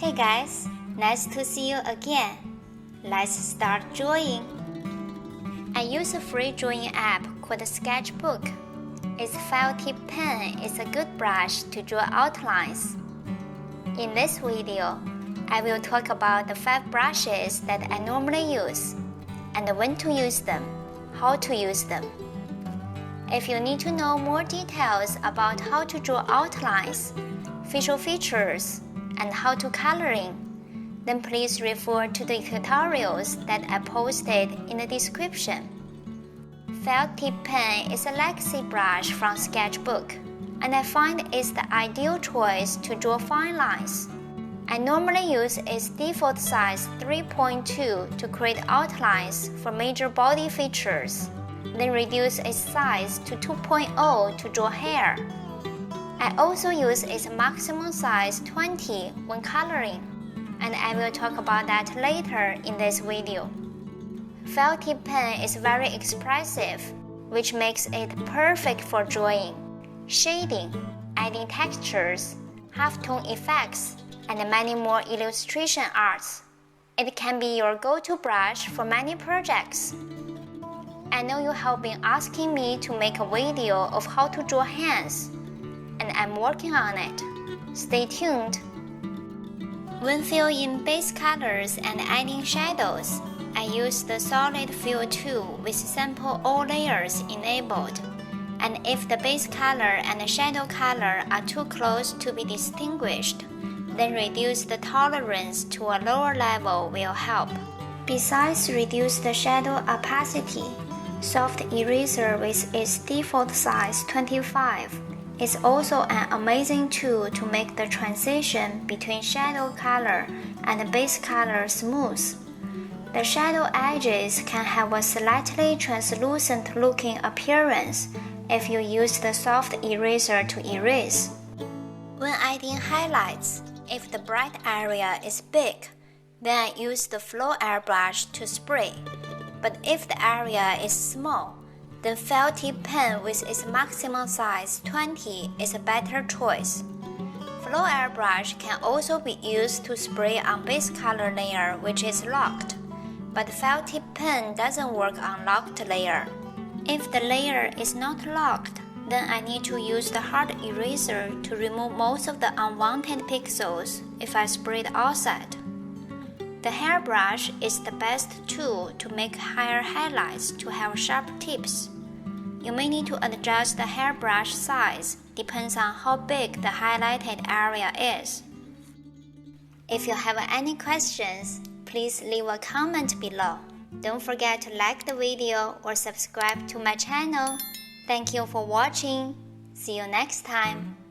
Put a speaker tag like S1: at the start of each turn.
S1: Hey guys, nice to see you again. Let's start drawing. I use a free drawing app called Sketchbook. Its felt tip pen is a good brush to draw outlines. In this video, I will talk about the 5 brushes that I normally use, and when to use them, how to use them. If you need to know more details about how to draw outlines, facial features, and how to coloring, then please refer to the tutorials that I posted in the description. Felt tip pen is a legacy brush from Sketchbook, and I find it's the ideal choice to draw fine lines. I normally use its default size 3.2 to create outlines for major body features, then reduce its size to 2.0 to draw hair. I also use its maximum size 20 when coloring, and I will talk about that later in this video. Felt tip pen is very expressive, which makes it perfect for drawing, shading, adding textures, halftone effects, and many more illustration arts. It can be your go-to brush for many projects. I know you have been asking me to make a video of how to draw hands, and I'm working on it. Stay tuned. When filling in base colors and adding shadows, I use the Solid Fill tool with sample all layers enabled, and if the base color and the shadow color are too close to be distinguished, then reduce the tolerance to a lower level will help. Besides reduce the shadow opacity, Soft Eraser with its default size 25 is also an amazing tool to make the transition between shadow color and base color smooth. The shadow edges can have a slightly translucent looking appearance if you use the soft eraser to erase. When adding highlights, if the bright area is big, then I use the flow airbrush to spray. But if the area is small, then felt tip pen with its maximum size 20 is a better choice. Flow airbrush can also be used to spray on base color layer which is locked, but felt tip pen doesn't work on locked layer. If the layer is not locked, then I need to use the hard eraser to remove most of the unwanted pixels if I spray the outside. The hairbrush is the best tool to make hair highlights to have sharp tips. You may need to adjust the hairbrush size, depends on how big the highlighted area is. If you have any questions, please leave a comment below. Don't forget to like the video or subscribe to my channel. Thank you for watching. See you next time.